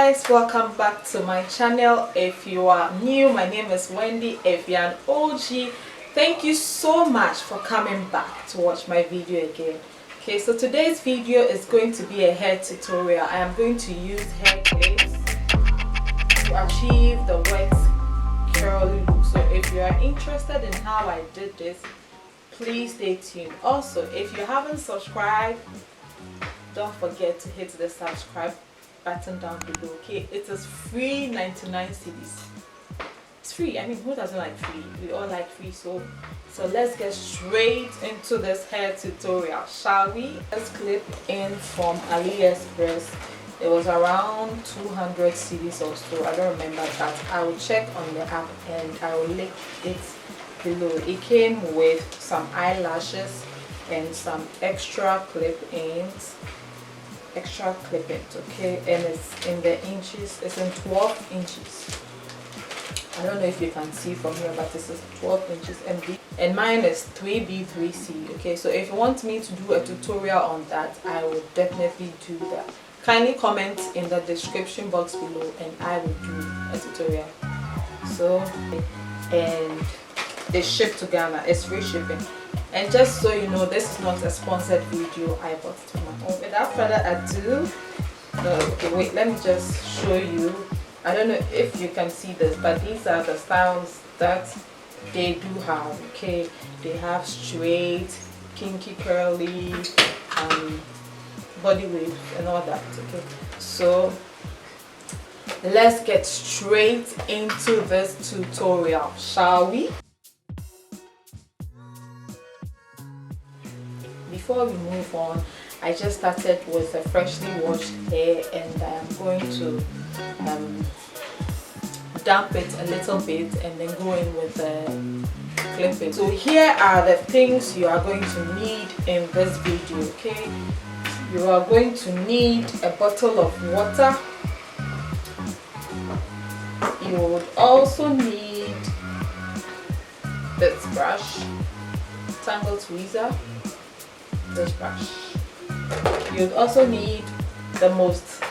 guys, welcome back to my channel. If you are new, my name is Wendy. If you're an OG, thank you so much for coming back to watch my video again. Okay, so today's video is going to be a hair tutorial. I am going to use hair clips to achieve the wet curly look. So if you are interested in how I did this, please stay tuned. Also, if you haven't subscribed, don't forget to hit the subscribe button down below. Okay, it is free, 99 cedis. It's free. I mean, who doesn't like free? We all like free. So let's get straight into this hair tutorial, shall we? Let's clip in from AliExpress. It was around 200 cedis or so. I don't remember that. I will check on the app and I will link it below. It came with some eyelashes and some extra clip-ins. Extra clip-ins, okay, and it's in the inches. It's in 12 inches. I don't know if you can see from here, but this is 12 inches and mine is 3B3C. Okay, so if you want me to do a tutorial on that, I will definitely do that. Kindly comment in the description box below and I will do a tutorial. So, and they ship to Ghana. It's free shipping. And just so you know, this is not a sponsored video. I bought it on my own. Without further ado, okay, wait, let me just show you. I don't know if you can see this, but these are the styles that they do have. Okay, they have straight, kinky, curly, body waves and all that. Okay, so let's get straight into this tutorial, shall we? Before we move on, I just started with a freshly washed hair and I'm going to damp it a little bit and then go in with the clipping. So here are the things you are going to need in this video. Okay, you are going to need a bottle of water. You would also need this brush, tangle tweezer, this brush. You'd also need the most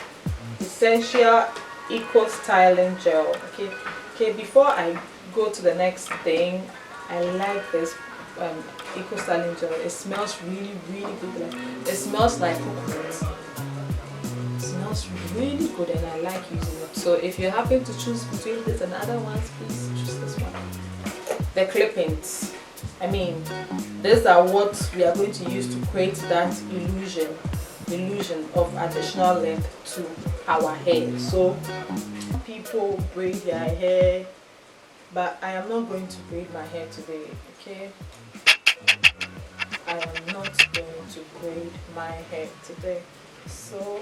essential eco styling gel. Okay, before I go to the next thing, I like this eco styling gel. It smells really good. It smells like coconut. It smells really good and I like using it. So if you happen to choose between this and other ones, please choose this one. The clip-ins, I mean, these are what we are going to use to create that illusion of additional length to our hair. So people braid their hair, but I am not going to braid my hair today. Okay, I am not going to braid my hair today. So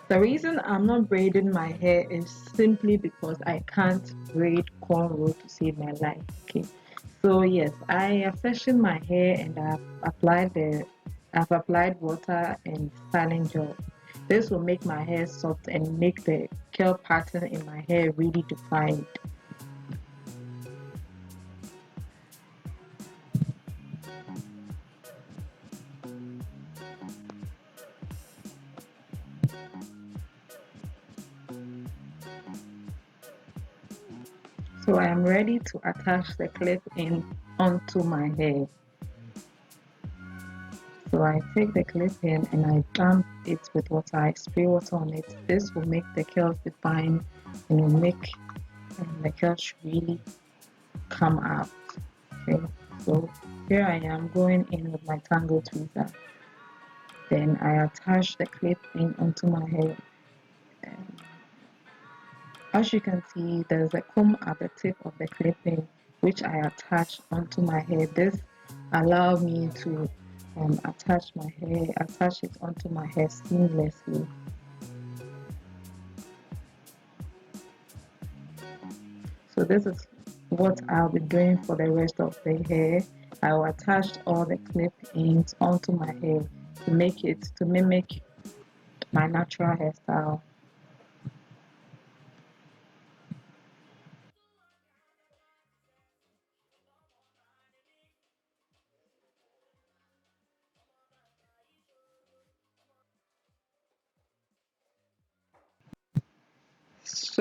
the reason I'm not braiding my hair is simply because I can't braid cornrow to save my life. Okay, so yes, I have sectioned my hair and I've applied water and styling gel. This will make my hair soft and make the curl pattern in my hair really defined. So I am ready to attach the clip in onto my hair. So I take the clip in and I damp it with water. I spray water on it. This will make the curls define and will make the curls really come out. Okay, so here I am going in with my tangle tweezer. Then I attach the clip in onto my hair. As you can see, there's a comb at the tip of the clipping which I attach onto my hair. This allows me to attach it onto my hair seamlessly. So this is what I'll be doing for the rest of the hair. I will attach all the clip-ins onto my hair to mimic my natural hairstyle.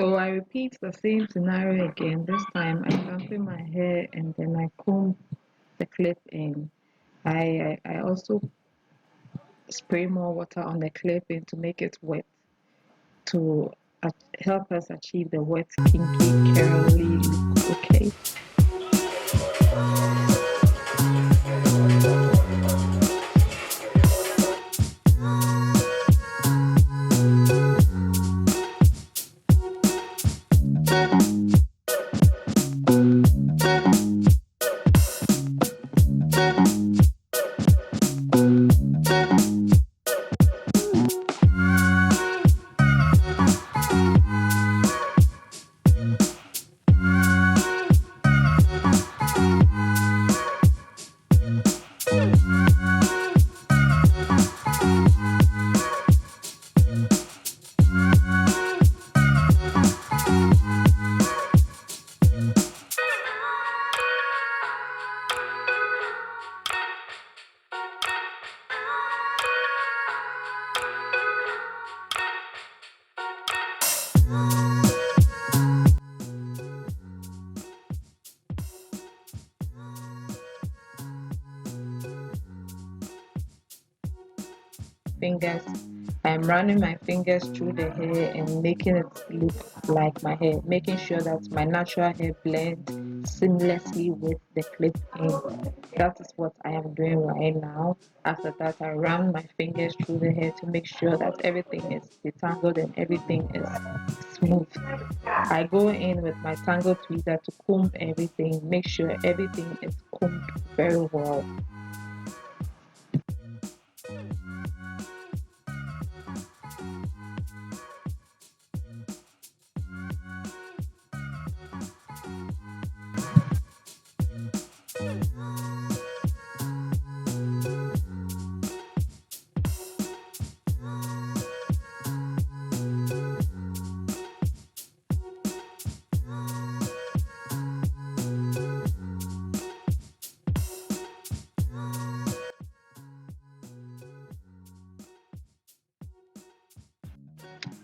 So I repeat the same scenario again. This time I shampoo my hair and then I comb the clip in. I also spray more water on the clip in to make it wet to help us achieve the wet, kinky, curly look. Okay. Fingers. I'm running my fingers through the hair and making it look like my hair, making sure that my natural hair blends seamlessly with the clip in. That is what I am doing right now. After that, I run my fingers through the hair to make sure that everything is detangled and everything is smooth. I go in with my tangle tweezer to comb everything, make sure everything is combed very well.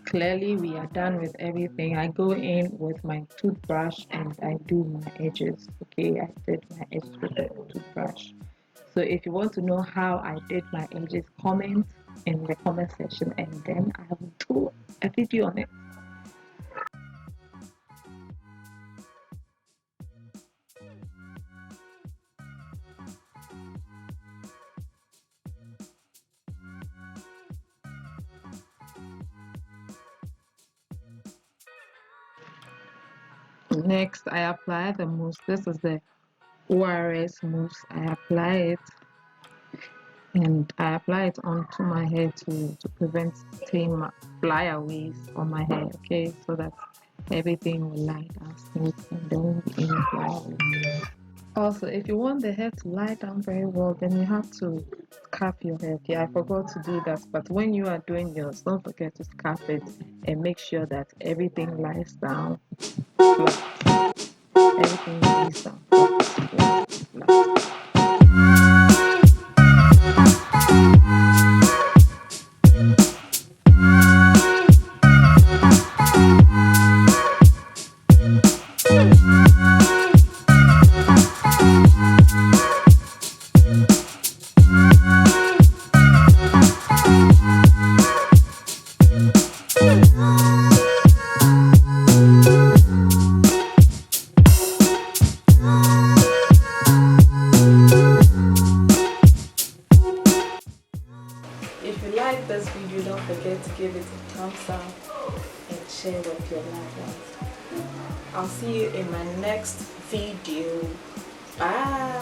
Clearly, we are done with everything. I go in with my toothbrush and I do my edges. Okay, I did my edges with the toothbrush. So if you want to know how I did my edges, comment in the comment section and then I will do a video on it. Next, I apply the mousse. This is the ORS mousse. I apply it and I apply it onto my hair to prevent stain flyaways on my hair, okay, so that everything will lie down smooth and there won't be any flyaways. Also, if you want the hair to lie down very well, then you have to scarf your hair. Okay, I forgot to do that, but when you are doing yours, don't forget to scarf it and make sure that everything lies down flat. Everything lays down flat, flat. If you like this video, don't forget to give it a thumbs up and share with your loved ones. I'll see you in my next video. Bye.